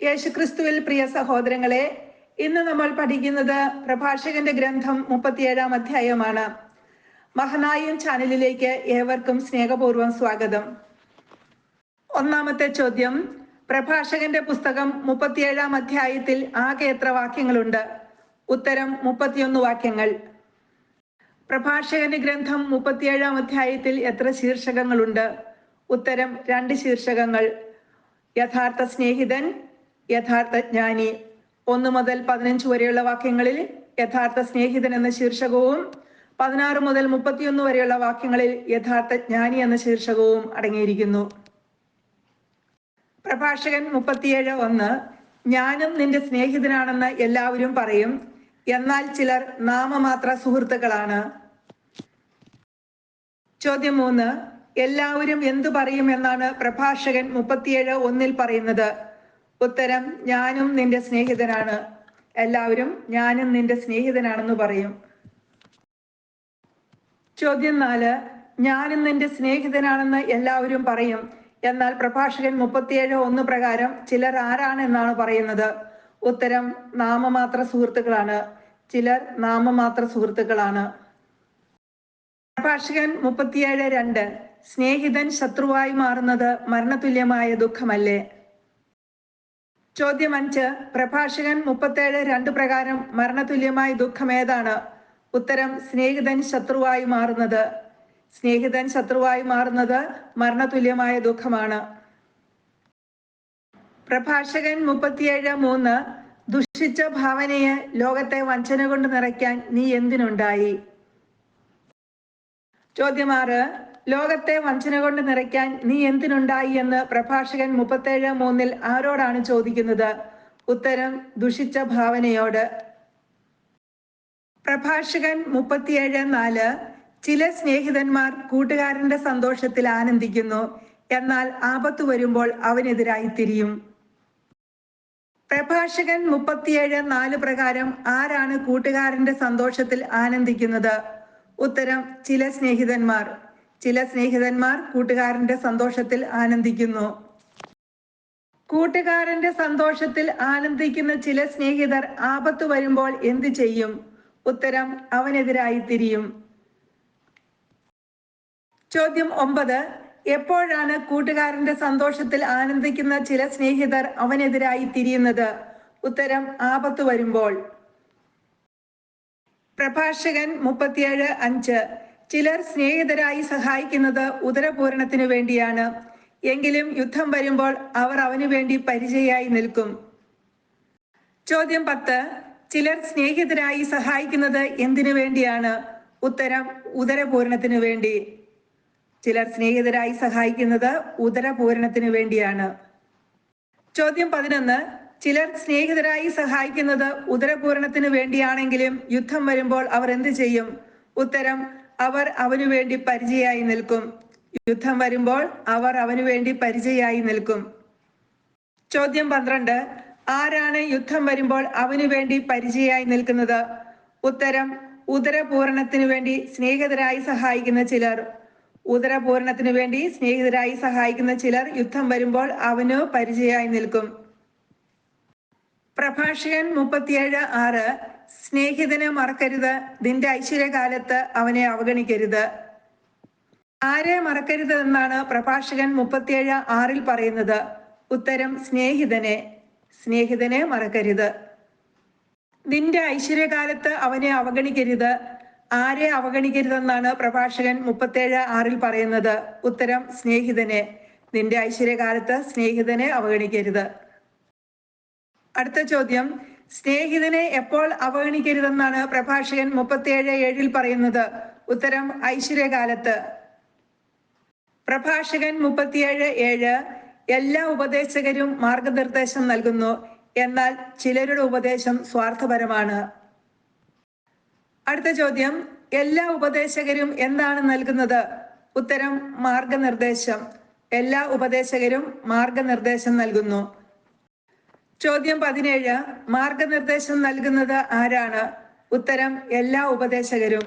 യേശുക്രിസ്തുവിൽ പ്രിയ സഹോദരങ്ങളെ, ഇന്ന് നമ്മൾ പഠിക്കുന്നത് പ്രഭാഷകന്റെ ഗ്രന്ഥം 37-ാം അധ്യായമാണ്. മഹനായും ചാനലിലേക്ക് ഏവർക്കും സ്നേഹപൂർവ്വം സ്വാഗതം. ഒന്നാമത്തെ ചോദ്യം, പ്രഭാഷകന്റെ പുസ്തകം 37-ാം അധ്യായത്തിൽ ആകെ എത്ര വാക്യങ്ങളുണ്ട്? ഉത്തരം 31 വാക്യങ്ങൾ. പ്രഭാഷകന്റെ ഗ്രന്ഥം 37-ാം അധ്യായത്തിൽ എത്ര ശീർഷകങ്ങളുണ്ട്? ഉത്തരം 2 ശീർഷകങ്ങൾ. യഥാർത്ഥ സ്നേഹിതൻ, യഥാർത്ഥ ജ്ഞാനി. 1 മുതൽ 15 വരെയുള്ള വാക്യങ്ങളിൽ യഥാർത്ഥ സ്നേഹിതൻ എന്ന ശീർഷകവും 16 മുതൽ 31 വരെയുള്ള വാക്യങ്ങളിൽ യഥാർത്ഥ ജ്ഞാനി എന്ന ശീർഷകവും അടങ്ങിയിരിക്കുന്നു. പ്രഭാഷകൻ 37:1, ഞാനും നിന്റെ സ്നേഹിതനാണെന്ന് എല്ലാവരും പറയും, എന്നാൽ ചിലർ നാമമാത്ര സുഹൃത്തുക്കളാണ്. ചോദ്യം 3, എല്ലാവരും എന്തു പറയും എന്നാണ് പ്രഭാഷകൻ 37:1 പറയുന്നത്? ഉത്തരം ഞാനും നിന്റെ സ്നേഹിതനാണ്. എല്ലാവരും ഞാനും നിന്റെ സ്നേഹിതനാണെന്ന് പറയും. ചോദ്യം 4, ഞാനും നിന്റെ സ്നേഹിതനാണെന്ന് എല്ലാവരും പറയും, എന്നാൽ പ്രഭാഷകൻ 37:1 പ്രകാരം ചിലർ ആരാണെന്നാണ് പറയുന്നത്? ഉത്തരം നാമമാത്ര സുഹൃത്തുക്കളാണ്. ചിലർ നാമമാത്ര സുഹൃത്തുക്കളാണ്. പ്രഭാഷകൻ 37:2, സ്നേഹിതൻ ശത്രുവായി മാറുന്നത് മരണതുല്യമായ ദുഃഖമല്ലേ? ചോദ്യം 5, പ്രഭാഷകൻ 37:2 പ്രകാരം മരണതുല്യമായ ദുഃഖം ഏതാണ്? ഉത്തരം സ്നേഹിതൻ ശത്രുവായി മാറുന്നത്. സ്നേഹിതൻ ശത്രുവായി മാറുന്നത് മരണതുല്യമായ ദുഃഖമാണ്. പ്രഭാഷകൻ 37:3, ദുഷിച്ച ഭാവനയെ ലോകത്തെ വഞ്ചന കൊണ്ട് നിറയ്ക്കാൻ നീ എന്തിനുണ്ടായി? ചോദ്യം 6, ലോകത്തെ വഞ്ചന കൊണ്ട് നിറയ്ക്കാൻ നീ എന്തിനുണ്ടായി എന്ന് പ്രഭാഷകൻ 37:3 ആരോടാണ് ചോദിക്കുന്നത്? ഉത്തരം ദുഷിച്ച ഭാവനയോട്. പ്രഭാഷകൻ 37:4, ചില സ്നേഹിതന്മാർ കൂട്ടുകാരന്റെ സന്തോഷത്തിൽ ആനന്ദിക്കുന്നു, എന്നാൽ ആപത്ത് വരുമ്പോൾ അവനെതിരായി തിരിയും. പ്രഭാഷകൻ 37:4 പ്രകാരം ആരാണ് കൂട്ടുകാരന്റെ സന്തോഷത്തിൽ ആനന്ദിക്കുന്നത്? ഉത്തരം ചില സ്നേഹിതന്മാർ. ചില സ്നേഹിതന്മാർ കൂട്ടുകാരന്റെ സന്തോഷത്തിൽ ആനന്ദിക്കുന്നു. കൂട്ടുകാരന്റെ സന്തോഷത്തിൽ ആനന്ദിക്കുന്ന ചില സ്നേഹിതർ ആപത്ത് വരുമ്പോൾ എന്തു ചെയ്യും? ഉത്തരം അവനെതിരായി തിരിയും. ചോദ്യം 9, എപ്പോഴാണ് കൂട്ടുകാരന്റെ സന്തോഷത്തിൽ ആനന്ദിക്കുന്ന ചില സ്നേഹിതർ അവനെതിരായി തിരിയുന്നത്? ഉത്തരം ആപത്ത് വരുമ്പോൾ. പ്രഭാഷകൻ 37:5, ചിലർ സ്നേഹിതരായി സഹായിക്കുന്നത് ഉദരപൂരണത്തിനു വേണ്ടിയാണ്, എങ്കിലും യുദ്ധം വരുമ്പോൾ അവർ അവനു വേണ്ടി പരിചയായി നിൽക്കും. ചോദ്യം 10, ചിലർ സ്നേഹിതരായി സഹായിക്കുന്നത് എന്തിനു വേണ്ടിയാണ്? ഉത്തരം ഉദരപൂരണത്തിനു വേണ്ടി. ചിലർ സ്നേഹിതരായി സഹായിക്കുന്നത് ഉദരപൂരണത്തിനു വേണ്ടിയാണ്. ചോദ്യം 11, ചിലർ സ്നേഹിതരായി സഹായിക്കുന്നത് ഉദരപൂരണത്തിനു വേണ്ടിയാണെങ്കിലും യുദ്ധം വരുമ്പോൾ അവർ എന്ത് ചെയ്യും? ഉത്തരം അവർ അവനു വേണ്ടി പരിചയായി നിൽക്കും. യുദ്ധം വരുമ്പോൾ അവർ അവനു വേണ്ടി പരിചയായി നിൽക്കും. ചോദ്യം 12, ആരാണ് യുദ്ധം വരുമ്പോൾ അവനു വേണ്ടി പരിചയായി നിൽക്കുന്നത്? ഉത്തരം ഉദരപൂരണത്തിനു വേണ്ടി സ്നേഹിതരായി സഹായിക്കുന്ന ചിലർ. ഉദരപൂരണത്തിനു വേണ്ടി സ്നേഹിതരായി സഹായിക്കുന്ന ചിലർ യുദ്ധം വരുമ്പോൾ അവനു പരിചയായി നിൽക്കും. പ്രഭാഷകൻ 37:6, സ്നേഹിതനെ മറക്കരുത്, നിന്റെ ഐശ്വര്യകാലത്ത് അവനെ അവഗണിക്കരുത്. ആരെ മറക്കരുത് എന്നാണ് പ്രഭാഷകൻ 37:6 പറയുന്നത്? ഉത്തരം സ്നേഹിതനെ. സ്നേഹിതനെ മറക്കരുത്. നിന്റെ ഐശ്വര്യകാലത്ത് അവനെ അവഗണിക്കരുത്. ആരെ അവഗണിക്കരുതെന്നാണ് പ്രഭാഷകൻ 37:6 പറയുന്നത്? ഉത്തരം സ്നേഹിതനെ. നിന്റെ ഐശ്വര്യകാലത്ത് സ്നേഹിതനെ അവഗണിക്കരുത്. അടുത്ത ചോദ്യം, സ്നേഹിതനെ എപ്പോൾ അവഗണിക്കരുതെന്നാണ് പ്രഭാഷകൻ 37:7 പറയുന്നത്? ഉത്തരം ഐശ്വര്യകാലത്ത്. പ്രഭാഷകൻ 37:7, എല്ലാ ഉപദേശകരും മാർഗനിർദ്ദേശം നൽകുന്നു, എന്നാൽ ചിലരുടെ ഉപദേശം സ്വാർത്ഥപരമാണ്. അടുത്ത ചോദ്യം, എല്ലാ ഉപദേശകരും എന്താണ് നൽകുന്നത്? ഉത്തരം മാർഗനിർദ്ദേശം. എല്ലാ ഉപദേശകരും മാർഗനിർദ്ദേശം നൽകുന്നു. ചോദ്യം 17, മാർഗനിർദ്ദേശം നൽകുന്നത് ആരാണ്? ഉത്തരം എല്ലാ ഉപദേശകരും.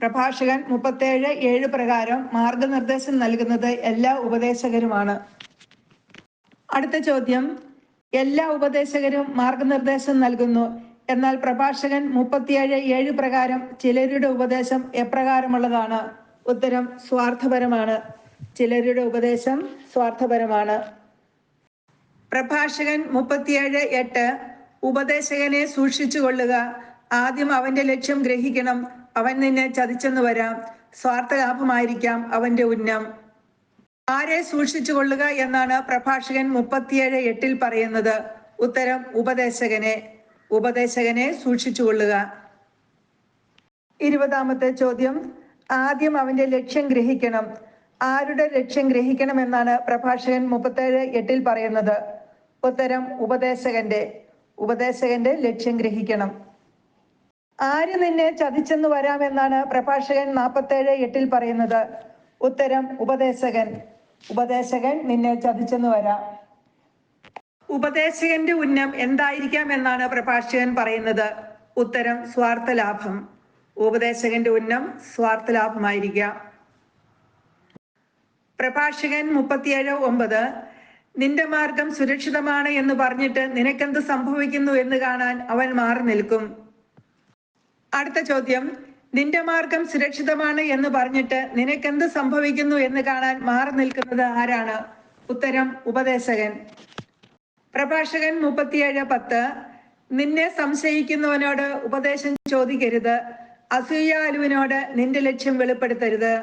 പ്രഭാഷകൻ 37:7 പ്രകാരം മാർഗനിർദ്ദേശം നൽകുന്നത് എല്ലാ ഉപദേശകരുമാണ്. അടുത്ത ചോദ്യം, എല്ലാ ഉപദേശകരും മാർഗനിർദ്ദേശം നൽകുന്നു. എന്നാൽ പ്രഭാഷകൻ 37:7 പ്രകാരം ചിലരുടെ ഉപദേശം എപ്രകാരമുള്ളതാണ്? ഉത്തരം സ്വാർത്ഥപരമാണ്. ചിലരുടെ ഉപദേശം സ്വാർത്ഥപരമാണ്. പ്രഭാഷകൻ 37:8 ഉപദേശകനെ സൂക്ഷിച്ചു കൊള്ളുക. ആദ്യം അവന്റെ ലക്ഷ്യം ഗ്രഹിക്കണം. അവൻ നിന്നെ ചതിച്ചെന്ന് വരാം. സ്വാർത്ഥ ലാഭമായിരിക്കാം അവന്റെ ഉന്നം. ആരെ സൂക്ഷിച്ചു കൊള്ളുക എന്നാണ് പ്രഭാഷകൻ 37:8 പറയുന്നത്? ഉത്തരം ഉപദേശകനെ. ഉപദേശകനെ സൂക്ഷിച്ചു കൊള്ളുക. 20-ാമത്തെ ചോദ്യം, ആദ്യം അവന്റെ ലക്ഷ്യം ഗ്രഹിക്കണം. ആരുടെ ലക്ഷ്യം ഗ്രഹിക്കണം എന്നാണ് പ്രഭാഷകൻ 37:8 പറയുന്നത്? ഉത്തരം ഉപദേശകന്റെ. ഉപദേശകന്റെ ലക്ഷ്യം ഗ്രഹിക്കണം. ആര് നിന്നെ ചതിച്ചെന്ന് വരാമെന്നാണ് പ്രഭാഷകൻ 47:8 പറയുന്നത്? ഉത്തരം ഉപദേശകൻ. ഉപദേശകൻ നിന്നെ ചതിച്ചെന്ന് വരാം. ഉപദേശകന്റെ ഉന്നം എന്തായിരിക്കാം എന്നാണ് പ്രഭാഷകൻ പറയുന്നത്? ഉത്തരം സ്വാർത്ഥ ലാഭം. ഉപദേശകന്റെ ഉന്നം സ്വാർത്ഥ ലാഭമായിരിക്കാം. പ്രഭാഷകൻ 37:9 നിന്റെ മാർഗം സുരക്ഷിതമാണ് എന്ന് പറഞ്ഞിട്ട് നിനക്കെന്ത് സംഭവിക്കുന്നു എന്ന് കാണാൻ അവൻ മാറി നിൽക്കും. അടുത്ത ചോദ്യം, നിന്റെ മാർഗം സുരക്ഷിതമാണ് എന്ന് പറഞ്ഞിട്ട് നിനക്കെന്ത് സംഭവിക്കുന്നു എന്ന് കാണാൻ മാറി നിൽക്കുന്നത് ആരാണ്? ഉത്തരം ഉപദേശകൻ. പ്രഭാഷകൻ 37:10 നിന്നെ സംശയിക്കുന്നവനോട് ഉപദേശം ചോദിക്കരുത്. അസൂയാലുവിനോട് നിന്റെ ലക്ഷ്യം വെളിപ്പെടുത്തരുത്.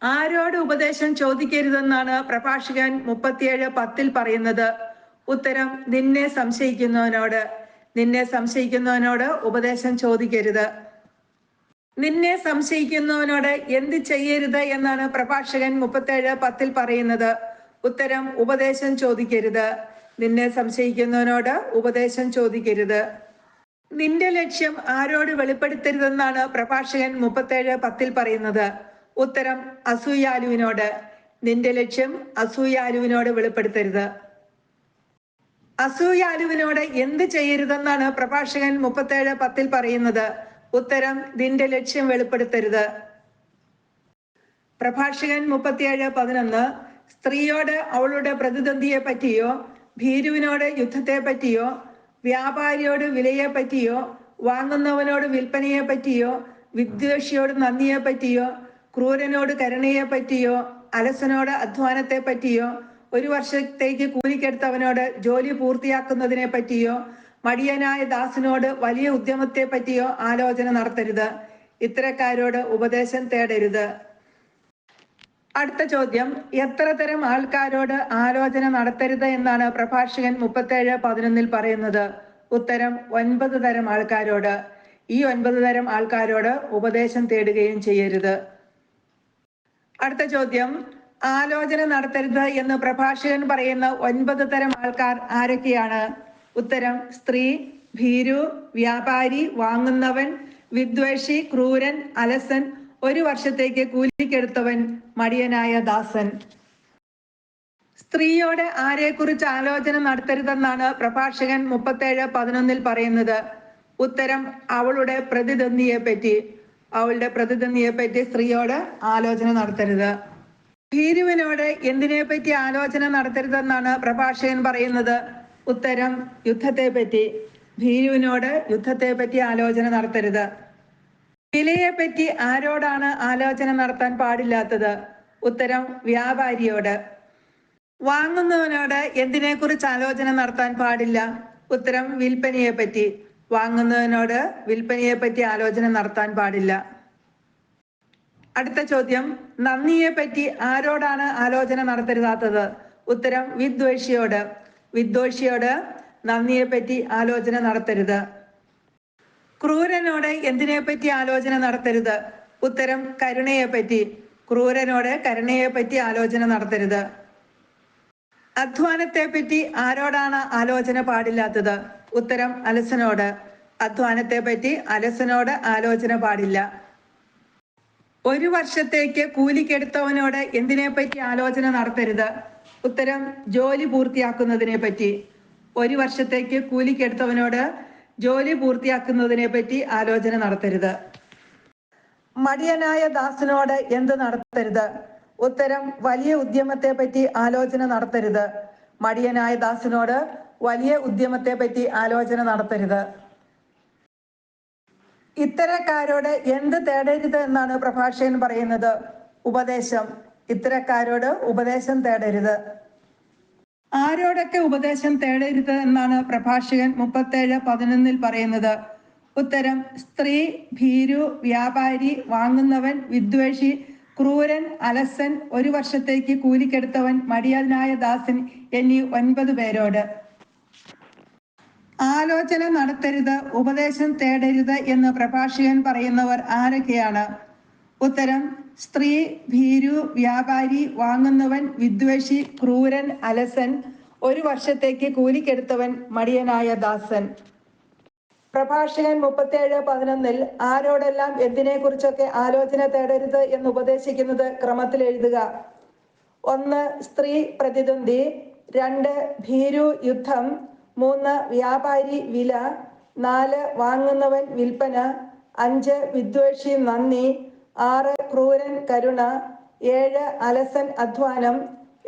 ആരോട് ഉപദേശം ചോദിക്കരുതെന്നാണ് പ്രഭാഷകൻ 37:10 പറയുന്നത്? ഉത്തരം നിന്നെ സംശയിക്കുന്നവനോട്. നിന്നെ സംശയിക്കുന്നവനോട് ഉപദേശം ചോദിക്കരുത്. നിന്നെ സംശയിക്കുന്നവനോട് എന്ത് ചെയ്യരുത് എന്നാണ് പ്രഭാഷകൻ 37:10 പറയുന്നത്? ഉത്തരം ഉപദേശം ചോദിക്കരുത്. നിന്നെ സംശയിക്കുന്നവനോട് ഉപദേശം ചോദിക്കരുത്. നിന്റെ ലക്ഷ്യം ആരോട് വെളിപ്പെടുത്തരുതെന്നാണ് പ്രഭാഷകൻ 37:10 പറയുന്നത്? ഉത്തരം അസൂയാലുവിനോട്. നിന്റെ ലക്ഷ്യം അസൂയാലുവിനോട് വെളിപ്പെടുത്തരുത്. അസൂയാലുവിനോട് എന്ത് ചെയ്യരുതെന്നാണ് പ്രഭാഷകൻ 37:10 പറയുന്നത്? ഉത്തരം നിന്റെ ലക്ഷ്യം വെളിപ്പെടുത്തരുത്. പ്രഭാഷകൻ 37:11 സ്ത്രീയോട് അവളുടെ പ്രതിദ്വന്ദിയെ പറ്റിയോ, ഭീരുവിനോട് യുദ്ധത്തെ പറ്റിയോ, വ്യാപാരിയോട് വിലയെ പറ്റിയോ, വാങ്ങുന്നവനോട് വിൽപ്പനയെ പറ്റിയോ, വിദ്വേഷിയോട് നന്ദിയെ പറ്റിയോ, ക്രൂരനോട് കരുണയെ പറ്റിയോ, അലസനോട് അധ്വാനത്തെ പറ്റിയോ, ഒരു വർഷത്തേക്ക് കൂലിക്കെടുത്തവനോട് ജോലി പൂർത്തിയാക്കുന്നതിനെ പറ്റിയോ, മടിയനായ ദാസനോട് വലിയ ഉദ്യമത്തെ പറ്റിയോ ആലോചന നടത്തരുത്. ഇത്തരക്കാരോട് ഉപദേശം തേടരുത്. അടുത്ത ചോദ്യം, എത്ര തരം ആൾക്കാരോട് ആലോചന നടത്തരുത് എന്നാണ് പ്രഭാഷകൻ 37:11 പറയുന്നത്? ഉത്തരം 9 തരം ആൾക്കാരോട്. ഈ 9 തരം ആൾക്കാരോട് ഉപദേശം തേടുകയും ചെയ്യരുത്. അടുത്ത ചോദ്യം, ആലോചന നടത്തരുത് എന്ന് പ്രഭാഷകൻ പറയുന്ന 9 തരം ആൾക്കാർ ആരൊക്കെയാണ്? ഉത്തരം സ്ത്രീ, ഭീരു, വ്യാപാരി, വാങ്ങുന്നവൻ, വിദ്വേഷി, ക്രൂരൻ, അലസൻ, ഒരു വർഷത്തേക്ക് കൂലിക്കെടുത്തവൻ, മടിയനായ ദാസൻ. സ്ത്രീയോട് ആരെക്കുറിച്ച് ആലോചന നടത്തരുതെന്നാണ് പ്രഭാഷകൻ 37:11 പറയുന്നത്? ഉത്തരം അവളുടെ പ്രതിദ്വന്ദിയെ പറ്റി. അവളുടെ പ്രതിദ്വന്ദിയെ പറ്റി സ്ത്രീയോട് ആലോചന നടത്തരുത്. ഭീരുവിനോട് എന്തിനെ പറ്റി ആലോചന നടത്തരുതെന്നാണ് പ്രഭാഷകൻ പറയുന്നത്? ഉത്തരം യുദ്ധത്തെ പറ്റി. ഭീരുവിനോട് യുദ്ധത്തെ പറ്റി ആലോചന നടത്തരുത്. വിലയെ പറ്റി ആരോടാണ് ആലോചന നടത്താൻ പാടില്ലാത്തത്? ഉത്തരം വ്യാപാരിയോട്. വാങ്ങുന്നവനോട് എന്തിനെ കുറിച്ച് ആലോചന നടത്താൻ പാടില്ല? ഉത്തരം വിൽപ്പനയെ പറ്റി. വാങ്ങുന്നവനോട് വിൽപ്പനയെ പറ്റി ആലോചന നടത്താൻ പാടില്ല. അടുത്ത ചോദ്യം, നന്ദിയെ പറ്റി ആരോടാണ് ആലോചന നടത്തരുതാത്തത്? ഉത്തരം വിദ്വേഷിയോട്. വിദ്വേഷിയോട് നന്ദിയെ പറ്റി ആലോചന നടത്തരുത്. ക്രൂരനോട് എന്തിനെ പറ്റി ആലോചന നടത്തരുത്? ഉത്തരം കരുണയെ പറ്റി. ക്രൂരനോട് കരുണയെ പറ്റി ആലോചന നടത്തരുത്. അധ്വാനത്തെ പറ്റി ആരോടാണ് ആലോചന പാടില്ലാത്തത്? ഉത്തരം അലസനോട്. അധ്വാനത്തെ പറ്റി അലസനോട് ആലോചന പാടില്ല. ഒരു വർഷത്തേക്ക് കൂലിക്കെടുത്തവനോട് എന്തിനെ പറ്റി ആലോചന നടത്തരുത്? ഉത്തരം ജോലി പൂർത്തിയാക്കുന്നതിനെ പറ്റി. ഒരു വർഷത്തേക്ക് കൂലിക്കെടുത്തവനോട് ജോലി പൂർത്തിയാക്കുന്നതിനെ പറ്റി ആലോചന നടത്തരുത്. മടിയനായ ദാസനോട് എന്ത് നടത്തരുത്? ഉത്തരം വലിയ ഉദ്യമത്തെ പറ്റി ആലോചന നടത്തരുത്. മടിയനായ ദാസനോട് വലിയ ഉദ്യമത്തെ പറ്റി ആലോചന നടത്തരുത്. ഇത്തരക്കാരോട് എന്ത് തേടരുത് എന്നാണ് പ്രഭാഷകൻ പറയുന്നത്? ഉപദേശം. ഇത്തരക്കാരോട് ഉപദേശം തേടരുത്. ആരോടൊക്കെ ഉപദേശം തേടരുത് എന്നാണ് പ്രഭാഷകൻ 37:11 പറയുന്നത്? ഉത്തരം: സ്ത്രീ, ഭീരു, വ്യാപാരി, വാങ്ങുന്നവൻ, വിദ്വേഷി, ക്രൂരൻ, അലസൻ, 1 വർഷത്തേക്ക് കൂലിക്കെടുത്തവൻ, മടിയനായ ദാസൻ എന്നീ 9 പേരോട്. ആലോചന നടത്തരുത്, ഉപദേശം തേടരുത് എന്ന് പ്രഭാഷകൻ പറയുന്നവർ ആരൊക്കെയാണ്? ഉത്തരം: സ്ത്രീ, ഭീരു, വ്യാപാരി, വാങ്ങുന്നവൻ, വിദ്വേഷി, ക്രൂരൻ, അലസൻ, 1 വർഷത്തേക്ക് കൂലിക്കെടുത്തവൻ, മടിയനായ ദാസൻ. പ്രഭാഷകൻ 37:11 ആരോടെല്ലാം എന്തിനെക്കുറിച്ചൊക്കെ ആലോചന തേടരുത് എന്ന് ഉപദേശിക്കുന്നത് ക്രമത്തിൽ എഴുതുക. 1. സ്ത്രീ പ്രതിദ്വന്ദ്ി. 2. ഭീരു യുദ്ധം. 3. വ്യാപാരി വില. 4. വാങ്ങുന്നവൻ വിൽപ്പന. 5. വിദ്വേഷി നന്ദി. 6. ക്രൂരൻ കരുണ. 7. അലസൻ അധ്വാനം.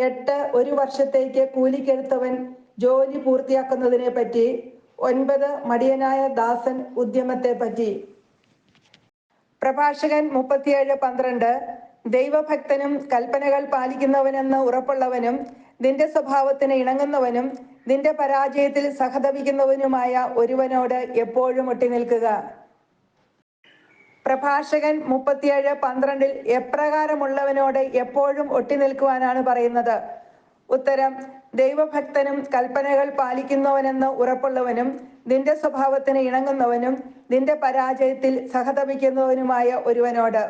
8. 1 വർഷത്തേക്ക് കൂലിക്കെടുത്തവൻ ജോലി പൂർത്തിയാക്കുന്നതിനെ പറ്റി. 9. മടിയനായ ദാസൻ ഉദ്യമത്തെ പറ്റി. പ്രഭാഷകൻ 37:12 ദൈവഭക്തനും കൽപ്പനകൾ പാലിക്കുന്നവനെന്ന് ഉറപ്പുള്ളവനും നിന്റെ സ്വഭാവത്തിന് ഇണങ്ങുന്നവനും നിന്റെ പരാജയത്തിൽ സഹതപിക്കുന്നവനുമായ ഒരുവനോട് എപ്പോഴും ഒട്ടി നിൽക്കുക. പ്രഭാഷകൻ 37:12 എപ്രകാരമുള്ളവനോട് എപ്പോഴും ഒട്ടി നിൽക്കുവാനാണ് പറയുന്നത്? ഉത്തരം: ദൈവഭക്തനും കൽപ്പനകൾ പാലിക്കുന്നവനെന്ന് ഉറപ്പുള്ളവനും നിന്റെ സ്വഭാവത്തിന് ഇണങ്ങുന്നവനും നിന്റെ പരാജയത്തിൽ സഹതപിക്കുന്നവനുമായ ഒരുവനോട്.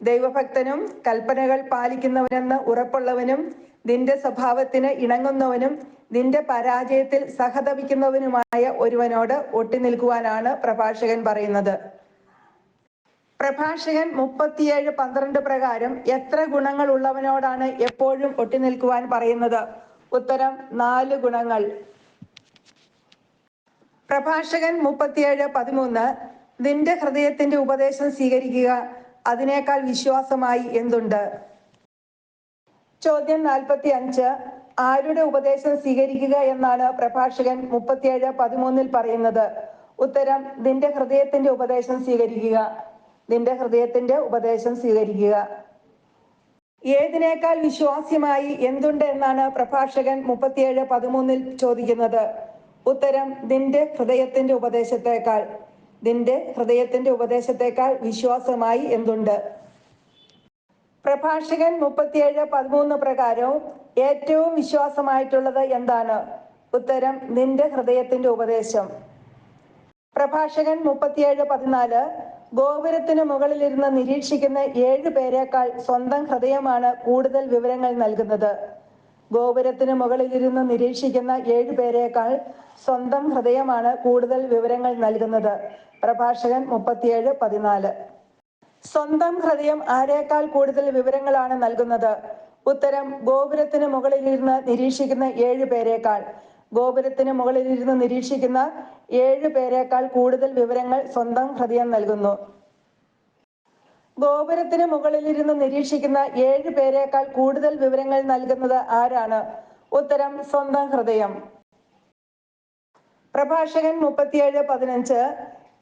ദൈവഭക്തനും കൽപ്പനകൾ പാലിക്കുന്നവനെന്ന് ഉറപ്പുള്ളവനും നിന്റെ സ്വഭാവത്തിന് ഇണങ്ങുന്നവനും നിന്റെ പരാജയത്തിൽ സഹതപിക്കുന്നവനുമായ ഒരുവനോട് ഒട്ടി നിൽക്കുവാനാണ് പ്രഭാഷകൻ പറയുന്നത്. പ്രഭാഷകൻ 37:12 പ്രകാരം എത്ര ഗുണങ്ങൾ ഉള്ളവനോടാണ് എപ്പോഴും ഒട്ടി നിൽക്കുവാൻ പറയുന്നത്? ഉത്തരം: 4 ഗുണങ്ങൾ. പ്രഭാഷകൻ 37:13 നിന്റെ ഹൃദയത്തിന്റെ ഉപദേശം സ്വീകരിക്കുക, അതിനേക്കാൾ വിശ്വാസമായി എന്തുണ്ട്? ചോദ്യം 45 ആരുടെ ഉപദേശം സ്വീകരിക്കുക എന്നാണ് പ്രഭാഷകൻ 37:13 പറയുന്നത്? ഉത്തരം: നിന്റെ ഹൃദയത്തിന്റെ ഉപദേശം സ്വീകരിക്കുക. നിന്റെ ഹൃദയത്തിന്റെ ഉപദേശം സ്വീകരിക്കുക. ഏതിനേക്കാൾ വിശ്വാസ്യമായി എന്തുണ്ട് എന്നാണ് പ്രഭാഷകൻ 37:13 ചോദിക്കുന്നത്? ഉത്തരം: നിന്റെ ഹൃദയത്തിന്റെ ഉപദേശത്തെക്കാൾ. നിന്റെ ഹൃദയത്തിന്റെ ഉപദേശത്തെക്കാൾ വിശ്വാസമായി എന്തുണ്ട്? പ്രഭാഷകൻ 37:13 പ്രകാരവും ഏറ്റവും വിശ്വാസമായിട്ടുള്ളത് എന്താണ്? ഉത്തരം: നിന്റെ ഹൃദയത്തിന്റെ ഉപദേശം. പ്രഭാഷകൻ 37:14 ഗോപുരത്തിന് മുകളിലിരുന്ന് നിരീക്ഷിക്കുന്ന 7 പേരേക്കാൾ സ്വന്തം ഹൃദയമാണ് കൂടുതൽ വിവരങ്ങൾ നൽകുന്നത്. ഗോപുരത്തിന് മുകളിലിരുന്ന് നിരീക്ഷിക്കുന്ന 7 പേരേക്കാൾ സ്വന്തം ഹൃദയമാണ് കൂടുതൽ വിവരങ്ങൾ നൽകുന്നത്. പ്രഭാഷകൻ 37:14 സ്വന്തം ഹൃദയം ആരേക്കാൾ കൂടുതൽ വിവരങ്ങളാണ് നൽകുന്നത്? ഉത്തരം: ഗോപുരത്തിന് മുകളിലിരുന്ന് നിരീക്ഷിക്കുന്ന 7 പേരേക്കാൾ. ഗോപുരത്തിന് മുകളിലിരുന്ന് നിരീക്ഷിക്കുന്ന 7 പേരേക്കാൾ കൂടുതൽ വിവരങ്ങൾ സ്വന്തം ഹൃദയം നൽകുന്നു. ഗോപുരത്തിന് മുകളിലിരുന്ന് നിരീക്ഷിക്കുന്ന 7 പേരേക്കാൾ കൂടുതൽ വിവരങ്ങൾ നൽകുന്നത് ആരാണ്? ഉത്തരം: സ്വന്തം ഹൃദയം. പ്രഭാഷകൻ 37:15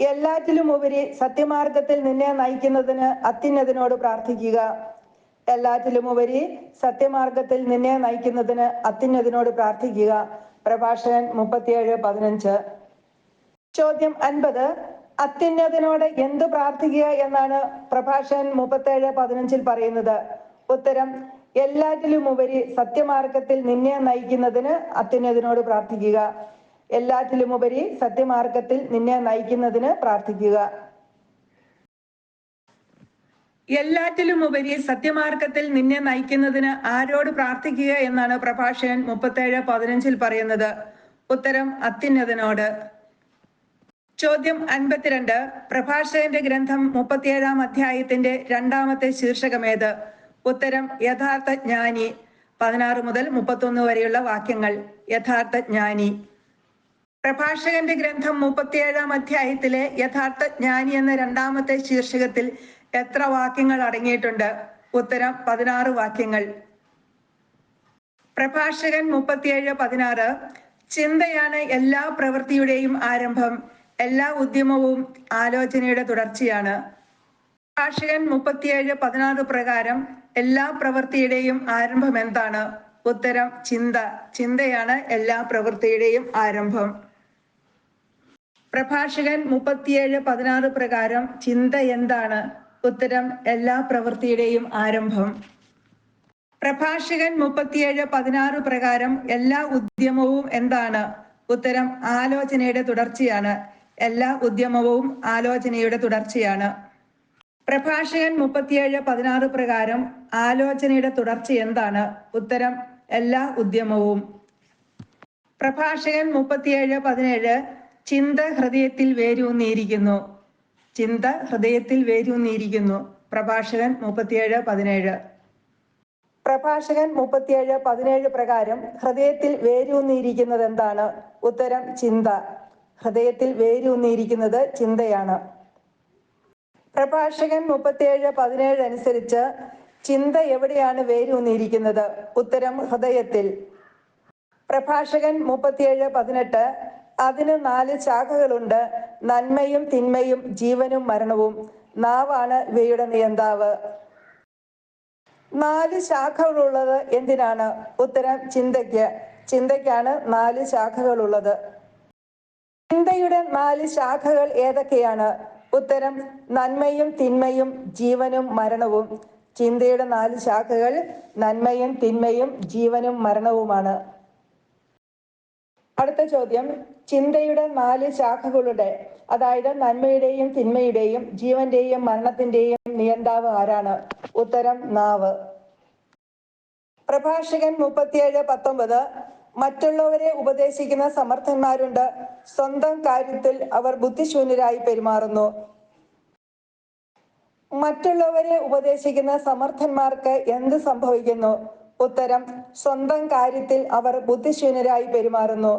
എല്ലാറ്റിലുമുപരി സത്യമാർഗത്തിൽ നിന്നെ നയിക്കുന്നതിന് അത്യുന്നതനോട് പ്രാർത്ഥിക്കുക. എല്ലാറ്റിലുമുപരി സത്യമാർഗത്തിൽ നിന്നെ നയിക്കുന്നതിന് അത്യുന്നതനോട് പ്രാർത്ഥിക്കുക. പ്രഭാഷകൻ 37:15 ചോദ്യം 50 അത്യുന്നതനോട് എന്തു പ്രാർത്ഥിക്കുക എന്നാണ് പ്രഭാഷകൻ 37:15 പറയുന്നത്? ഉത്തരം: എല്ലാറ്റിലുമുപരി സത്യമാർഗത്തിൽ നിന്നെ നയിക്കുന്നതിന് അത്യുന്നതനോട് പ്രാർത്ഥിക്കുക. എല്ലാറ്റിലുമുപരി സത്യമാർഗത്തിൽ നിന്നെ നയിക്കുന്നതിന് പ്രാർത്ഥിക്കുക. എല്ലാറ്റിലുമുപരി സത്യമാർഗത്തിൽ നിന്നെ നയിക്കുന്നതിന് ആരോട് പ്രാർത്ഥിക്കുക എന്നാണ് പ്രഭാഷകൻ 37:15 പറയുന്നത്? ഉത്തരം: അത്യുന്നതനോട്. ചോദ്യം 52 പ്രഭാഷകന്റെ ഗ്രന്ഥം 37-ാം അധ്യായത്തിന്റെ 2-ാമത്തെ ശീർഷകമേത്? ഉത്തരം: യഥാർത്ഥ ജ്ഞാനി. 16 മുതൽ 31 വരെയുള്ള വാക്യങ്ങൾ. യഥാർത്ഥ ജ്ഞാനി. പ്രഭാഷകന്റെ ഗ്രന്ഥം 37-ാം അധ്യായത്തിലെ യഥാർത്ഥ ജ്ഞാനി എന്ന 2-ാമത്തെ ശീർഷകത്തിൽ എത്ര വാക്യങ്ങൾ അടങ്ങിയിട്ടുണ്ട്? ഉത്തരം: 16 വാക്യങ്ങൾ. പ്രഭാഷകൻ 37:16 ചിന്തയാണ് എല്ലാ പ്രവൃത്തിയുടെയും ആരംഭം, എല്ലാ ഉദ്യമവും ആലോചനയുടെ തുടർച്ചയാണ്. പ്രഭാഷകൻ 37:16 പ്രകാരം എല്ലാ പ്രവൃത്തിയുടെയും ആരംഭം എന്താണ്? ഉത്തരം ചിന്ത. ചിന്തയാണ് എല്ലാ പ്രവൃത്തിയുടെയും ആരംഭം. പ്രഭാഷകൻ 37:16 പ്രകാരം ചിന്ത എന്താണ്? ഉത്തരം എല്ലാ പ്രവൃത്തിയുടെയും ആരംഭം. പ്രഭാഷകൻ 37:16 പ്രകാരം എല്ലാ ഉദ്യമവും എന്താണ്? ഉത്തരം ആലോചനയുടെ തുടർച്ചയാണ്. എല്ലാ ഉദ്യമവും ആലോചനയുടെ തുടർച്ചയാണ്. പ്രഭാഷകൻ 37:16 പ്രകാരം ആലോചനയുടെ തുടർച്ച എന്താണ്? ഉത്തരം എല്ലാ ഉദ്യമവും. പ്രഭാഷകൻ 37:17 ചിന്ത ഹൃദയത്തിൽ വേരൂന്നിയിരിക്കുന്നു. ചിന്ത ഹൃദയത്തിൽ വേരൂന്നിയിരിക്കുന്നു. പ്രഭാഷകൻ 37:17. പ്രഭാഷകൻ 37:17 പ്രകാരം ഹൃദയത്തിൽ വേരൂന്നിയിരിക്കുന്നത് എന്താണ്? ഉത്തരം ചിന്ത. ഹൃദയത്തിൽ വേരൂന്നിയിരിക്കുന്നത് ചിന്തയാണ്. പ്രഭാഷകൻ 37:17 അനുസരിച്ച് ചിന്ത എവിടെയാണ് വേരൂന്നിയിരിക്കുന്നത്? ഉത്തരം ഹൃദയത്തിൽ. പ്രഭാഷകൻ 37:18 അതിന് 4 ശാഖകളുണ്ട്, നന്മയും തിന്മയും ജീവനും മരണവും. നാവാണ് ഇവയുടെ നിയന്താവ്. 4 ശാഖകളുള്ളത് എന്തിനാണ്? ഉത്തരം ചിന്തയ്ക്ക്. ചിന്തയ്ക്കാണ് 4 ശാഖകളുള്ളത്. ചിന്തയുടെ 4 ശാഖകൾ ഏതൊക്കെയാണ്? ഉത്തരം നന്മയും തിന്മയും ജീവനും മരണവും. ചിന്തയുടെ 4 ശാഖകൾ നന്മയും തിന്മയും ജീവനും മരണവുമാണ്. അടുത്ത ചോദ്യം, ചിന്തയുടെ 4 ശാഖകളുടെ, അതായത് നന്മയുടെയും തിന്മയുടെയും ജീവന്റെയും മരണത്തിന്റെയും നിയന്താവ് ആരാണ്? ഉത്തരം നാവ്. പ്രഭാഷകൻ 37:19 മറ്റുള്ളവരെ ഉപദേശിക്കുന്ന സമർത്ഥന്മാരുണ്ട്, സ്വന്തം കാര്യത്തിൽ അവർ ബുദ്ധിശൂന്യരായി പെരുമാറുന്നു. മറ്റുള്ളവരെ ഉപദേശിക്കുന്ന സമർത്ഥന്മാർക്ക് എന്ത് സംഭവിക്കുന്നു? ഉത്തരം സ്വന്തം കാര്യത്തിൽ അവർ ബുദ്ധിശൂന്യരായി പെരുമാറുന്നു.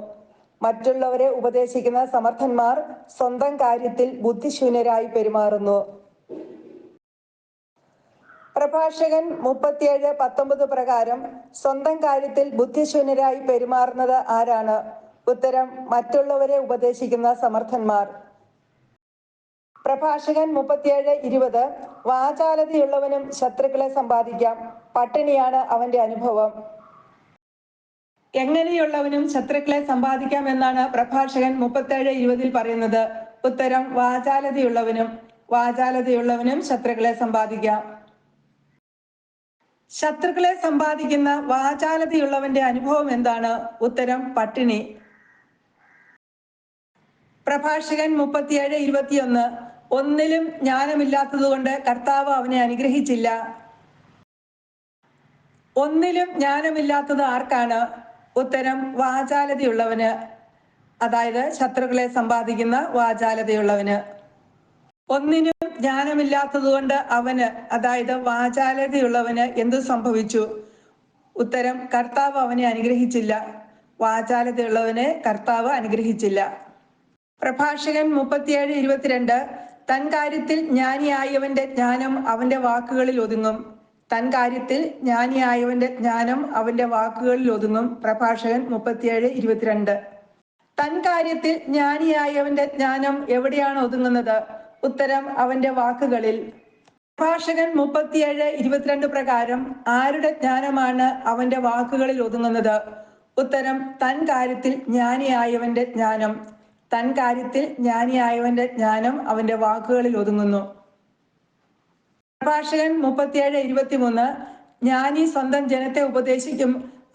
മറ്റുള്ളവരെ ഉപദേശിക്കുന്ന സമർത്ഥന്മാർ സ്വന്തം കാര്യത്തിൽ ബുദ്ധിശൂന്യരായി പെരുമാറുന്നു. പ്രഭാഷകൻ 37:19 പ്രകാരം സ്വന്തം കാര്യത്തിൽ ബുദ്ധിശൂന്യരായി പെരുമാറുന്നത് ആരാണ്? ഉത്തരം മറ്റുള്ളവരെ ഉപദേശിക്കുന്ന സമർത്ഥന്മാർ. പ്രഭാഷകൻ 37:20 വാചാലതയുള്ളവനും ശത്രുക്കളെ സമ്പാദിക്കാം, പട്ടിണിയാണ് അവന്റെ അനുഭവം. എങ്ങനെയുള്ളവനും ശത്രുക്കളെ സമ്പാദിക്കാം എന്നാണ് പ്രഭാഷകൻ 37:20 പറയുന്നത്? ഉത്തരം വാചാലതയുള്ളവനും. വാചാലതയുള്ളവനും ശത്രുക്കളെ സമ്പാദിക്കാം. ശത്രുക്കളെ സമ്പാദിക്കുന്ന വാചാലതയുള്ളവന്റെ അനുഭവം എന്താണ്? ഉത്തരം പട്ടിണി. പ്രഭാഷകൻ 37:21 ഒന്നിലും ജ്ഞാനമില്ലാത്തതുകൊണ്ട് കർത്താവ് അവനെ അനുഗ്രഹിച്ചില്ല. ഒന്നിലും ജ്ഞാനമില്ലാത്തത് ആർക്കാണ്? ഉത്തരം വാചാലതയുള്ളവന്, അതായത് ശത്രുക്കളെ സമ്പാദിക്കുന്ന വാചാലതയുള്ളവന്. ഒന്നിനും ജ്ഞാനമില്ലാത്തതുകൊണ്ട് അവന്, അതായത് വാചാലതയുള്ളവന് എന്തു സംഭവിച്ചു? ഉത്തരം കർത്താവ് അവനെ അനുഗ്രഹിച്ചില്ല. വാചാലതയുള്ളവനെ കർത്താവ് അനുഗ്രഹിച്ചില്ല. പ്രഭാഷകൻ 37:22 തൻ കാര്യത്തിൽ ജ്ഞാനിയായവന്റെ ജ്ഞാനം അവന്റെ വാക്കുകളിൽ ഒതുങ്ങും. തൻ കാര്യത്തിൽ ജ്ഞാനിയായവന്റെ ജ്ഞാനം അവന്റെ വാക്കുകളിൽ ഒതുങ്ങും. പ്രഭാഷകൻ 37:22. തൻ കാര്യത്തിൽ ജ്ഞാനിയായവന്റെ ജ്ഞാനം എവിടെയാണ് ഒതുങ്ങുന്നത്? ഉത്തരം അവന്റെ വാക്കുകളിൽ. പ്രഭാഷകൻ 37:22 പ്രകാരം ആരുടെ ജ്ഞാനമാണ് അവന്റെ വാക്കുകളിൽ ഒതുങ്ങുന്നത്? ഉത്തരം തൻ കാര്യത്തിൽ ജ്ഞാനിയായവന്റെ ജ്ഞാനം. തൻ കാര്യത്തിൽ ജ്ഞാനിയായവന്റെ ജ്ഞാനം അവന്റെ വാക്കുകളിൽ ഒതുങ്ങുന്നു. പ്രഭാഷകൻ 37:23 ജ്ഞാനി സ്വന്തം ജനത്തെ ഉപദേശിക്കും,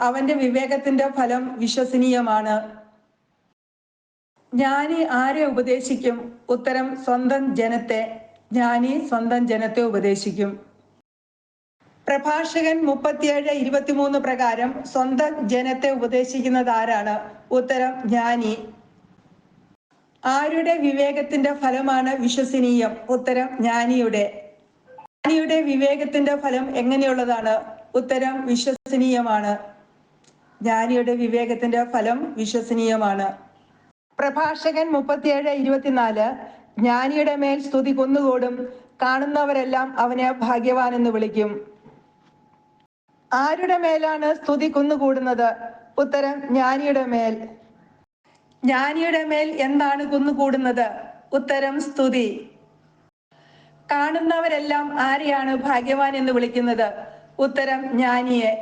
അവന്റെ വിവേകത്തിന്റെ ഫലം വിശ്വസനീയമാണ്. ജ്ഞാനി ആരെ ഉപദേശിക്കും? ഉത്തരം സ്വന്തം ജനത്തെ. ജ്ഞാനി സ്വന്തം ജനത്തെ ഉപദേശിക്കും. പ്രഭാഷകൻ 37:23 പ്രകാരം സ്വന്തം ജനത്തെ ഉപദേശിക്കുന്നത് ആരാണ്? ഉത്തരം ജ്ഞാനി. ആരുടെ വിവേകത്തിന്റെ ഫലമാണ് വിശ്വസനീയം? ഉത്തരം ജ്ഞാനിയുടെ. ജ്ഞാനിയുടെ വിവേകത്തിന്റെ ഫലം എങ്ങനെയുള്ളതാണ്? ഉത്തരം വിശ്വസനീയമാണ്. ജ്ഞാനിയുടെ വിവേകത്തിന്റെ ഫലം വിശ്വസനീയമാണ്. പ്രഭാഷകൻ 37:24 ജ്ഞാനിയുടെ മേൽ സ്തുതി കുന്നുകൂടും, കാണുന്നവരെല്ലാം അവനെ ഭാഗ്യവാൻ എന്ന് വിളിക്കും. ആരുടെ മേലാണ് സ്തുതി കുന്നുകൂടുന്നത്? ഉത്തരം ജ്ഞാനിയുടെ മേൽ. ജ്ഞാനിയുടെ മേൽ എന്താണ് കുന്നുകൂടുന്നത്? ഉത്തരം സ്തുതി. കാണുന്നവരെല്ലാം ആരെയാണ് ഭാഗ്യവാൻ എന്ന് വിളിക്കുന്നത്? ഉത്തരം ജ്ഞാനിയെ.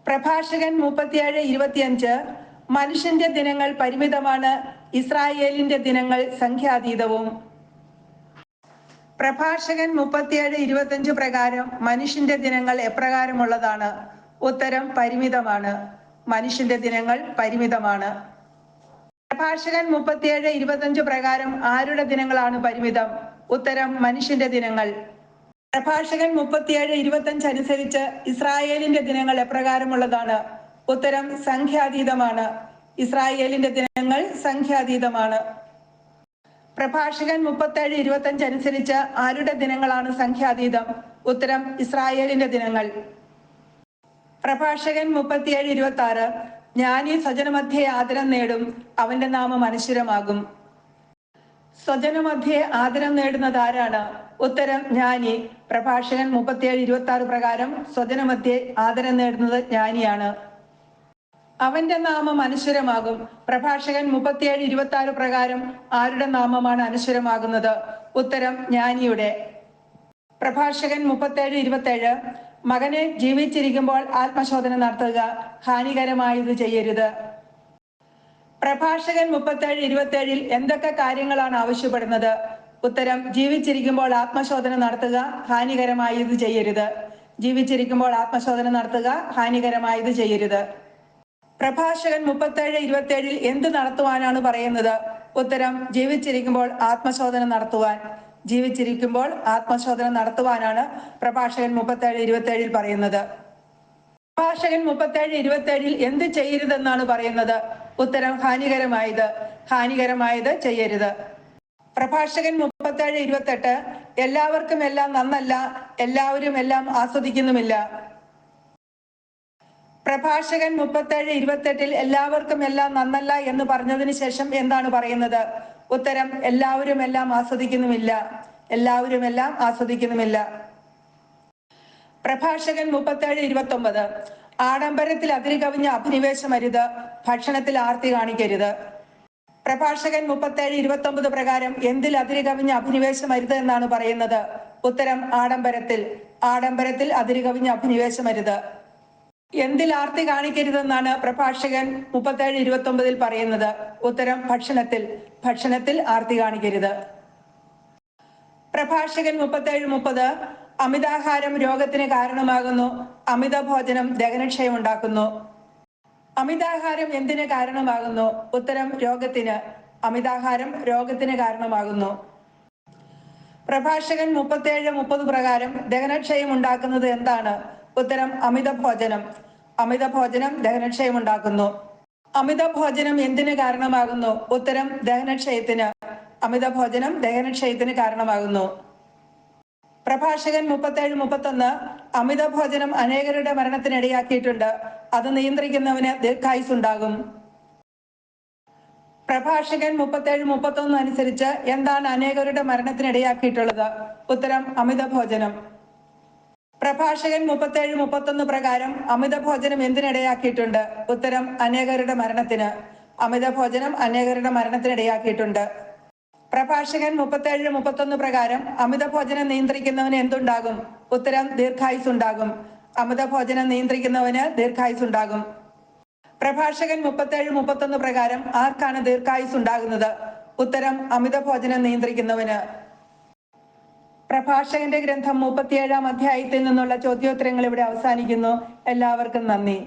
പ്രഭാഷകൻ 37:25 മനുഷ്യന്റെ ദിനങ്ങൾ പരിമിതമാണ്, ഇസ്രായേലിന്റെ ദിനങ്ങൾ സംഖ്യാതീതവും. പ്രഭാഷകൻ 37:25 പ്രകാരം മനുഷ്യന്റെ ദിനങ്ങൾ എപ്രകാരമുള്ളതാണ്? ഉത്തരം പരിമിതമാണ്. മനുഷ്യന്റെ ദിനങ്ങൾ പരിമിതമാണ്. പ്രഭാഷകൻ 37:25 പ്രകാരം ആരുടെ ദിനങ്ങളാണ് പരിമിതം? ഉത്തരം മനുഷ്യന്റെ ദിനങ്ങൾ. പ്രഭാഷകൻ 37:25 അനുസരിച്ച് ഇസ്രായേലിന്റെ ദിനങ്ങൾ എപ്രകാരമുള്ളതാണ്? ഉത്തരം സംഖ്യാതീതമാണ്. ഇസ്രായേലിന്റെ ദിനങ്ങൾ സംഖ്യാതീതമാണ്. പ്രഭാഷകൻ 37:25 അനുസരിച്ച് ആരുടെ ദിനങ്ങളാണ് സംഖ്യാതീതം? ഉത്തരം ഇസ്രായേലിന്റെ ദിനങ്ങൾ. പ്രഭാഷകൻ 37:26 ജ്ഞാനി സ്വജനമധ്യേ ആദരം നേടും, അവന്റെ നാമം അനശ്വരമാകും. സ്വജനമധ്യേ ആദരം നേടുന്നത് ആരാണ്? ഉത്തരം ജ്ഞാനി. പ്രഭാഷകൻ 37:26 പ്രകാരം സ്വജനമധ്യേ ആദരം നേടുന്നത് ജ്ഞാനിയാണ്. അവന്റെ നാമം അനശ്വരമാകും. പ്രഭാഷകൻ 37:26 പ്രകാരം ആരുടെ നാമമാണ് അനശ്വരമാകുന്നത്? ഉത്തരം ജ്ഞാനിയുടെ. പ്രഭാഷകൻ 37:27 മകനെ ജീവിച്ചിരിക്കുമ്പോൾ ആത്മശോധന നടത്തുക, ഹാനികരമായത് ചെയ്യരുത്. പ്രഭാഷകൻ 37:27 എന്തൊക്കെ കാര്യങ്ങളാണ് ആവശ്യപ്പെടുന്നത്? ഉത്തരം ജീവിച്ചിരിക്കുമ്പോൾ ആത്മശോധന നടത്തുക, ഹാനികരമായത് ചെയ്യരുത്. ജീവിച്ചിരിക്കുമ്പോൾ ആത്മശോധന നടത്തുക, ഹാനികരമായത് ചെയ്യരുത്. പ്രഭാഷകൻ 37:27 എന്ത് നടത്തുവാനാണ് പറയുന്നത്? ഉത്തരം ജീവിച്ചിരിക്കുമ്പോൾ ആത്മശോധന നടത്തുവാൻ. ജീവിച്ചിരിക്കുമ്പോൾ ആത്മശോധന നടത്തുവാനാണ് പ്രഭാഷകൻ 37:27 പറയുന്നത്. പ്രഭാഷകൻ 37:27 എന്ത് ചെയ്യരുതെന്നാണ് പറയുന്നത്? ഉത്തരം ഹാനികരമായത്. ഹാനികരമായത് ചെയ്യരുത്. പ്രഭാഷകൻ 37:28 എല്ലാവർക്കും എല്ലാം നന്നല്ല, എല്ലാവരും എല്ലാം ആസ്വദിക്കുന്നുമില്ല. പ്രഭാഷകൻ 37:28 എല്ലാവർക്കും എല്ലാം നന്നല്ല എന്ന് പറഞ്ഞതിന് ശേഷം എന്താണ് പറയുന്നത്? ഉത്തരം എല്ലാവരും എല്ലാം ആസ്വദിക്കുന്നുമില്ല. എല്ലാവരും എല്ലാം ആസ്വദിക്കുന്നുമില്ല. പ്രഭാഷകൻ 37:29 ആഡംബരത്തിൽ അതിരുകവിഞ്ഞ അഭിനിവേശമരുത്, ഭക്ഷണത്തിൽ ആർത്തി കാണിക്കരുത്. പ്രഭാഷകൻ 37:29 പ്രകാരം എന്തിൽ അതിരുകവിഞ്ഞ അഭിനിവേശമരുത് എന്നാണ് പറയുന്നത്? ഉത്തരം ആഡംബരത്തിൽ. ആഡംബരത്തിൽ അതിരുകവിഞ്ഞ അഭിനിവേശമരുത്. എന്തിൽ ആർത്തി കാണിക്കരുതെന്നാണ് പ്രഭാഷകൻ 37:29 പറയുന്നത്? ഉത്തരം ഭക്ഷണത്തിൽ. ഭക്ഷണത്തിൽ ആർത്തി കാണിക്കരുത്. പ്രഭാഷകൻ 37:30 അമിതാഹാരം രോഗത്തിന് കാരണമാകുന്നു, അമിത ഭോജനം ദഹനക്ഷയം ഉണ്ടാക്കുന്നു. അമിതാഹാരം എന്തിന് കാരണമാകുന്നു? ഉത്തരം രോഗത്തിന്. അമിതാഹാരം രോഗത്തിന് കാരണമാകുന്നു. പ്രഭാഷകൻ 37:30 പ്രകാരം ദഹനക്ഷയം ഉണ്ടാക്കുന്നത് എന്താണ്? ഉത്തരം അമിത ഭോജനം. അമിത ഭോജനം ദഹനക്ഷയം ഉണ്ടാക്കുന്നു. അമിത ഭോജനം എന്തിന് കാരണമാകുന്നു? ഉത്തരം ദഹനക്ഷയത്തിന്. അമിത ഭോജനം ദഹനക്ഷയത്തിന് കാരണമാകുന്നു. പ്രഭാഷകൻ 37:31 അമിത ഭോജനം അനേകരുടെ മരണത്തിനിടയാക്കിയിട്ടുണ്ട്, അത് നിയന്ത്രിക്കുന്നവന് ദീർഘായുസ് ഉണ്ടാകും. പ്രഭാഷകൻ 37:31 അനുസരിച്ച് എന്താണ് അനേകരുടെ മരണത്തിനിടയാക്കിയിട്ടുള്ളത്? ഉത്തരം അമിത ഭോജനം. പ്രഭാഷകൻ 37:31 പ്രകാരം അമിത ഭോജനം എന്തിനിടയാക്കിയിട്ടുണ്ട്? ഉത്തരം അനേകരുടെ മരണത്തിന്. അമിത ഭോജനം അനേകരുടെ മരണത്തിനിടയാക്കിയിട്ടുണ്ട്. പ്രഭാഷകൻ 37:31 പ്രകാരം അമിത ഭോജനം നിയന്ത്രിക്കുന്നവന് എന്തുണ്ടാകും? ഉത്തരം ദീർഘായുസ് ഉണ്ടാകും. അമിത ഭോജനം നിയന്ത്രിക്കുന്നവന് ദീർഘായുസ് ഉണ്ടാകും. പ്രഭാഷകൻ 37:31 പ്രകാരം ആർക്കാണ് ദീർഘായുസ് ഉണ്ടാകുന്നത്? ഉത്തരം അമിത ഭോജനം നിയന്ത്രിക്കുന്നവന്. പ്രഭാഷകന്റെ ഗ്രന്ഥം 37-ാം അധ്യായത്തിൽ നിന്നുള്ള ചോദ്യോത്തരങ്ങൾ ഇവിടെ അവസാനിക്കുന്നു. എല്ലാവർക്കും നന്ദി.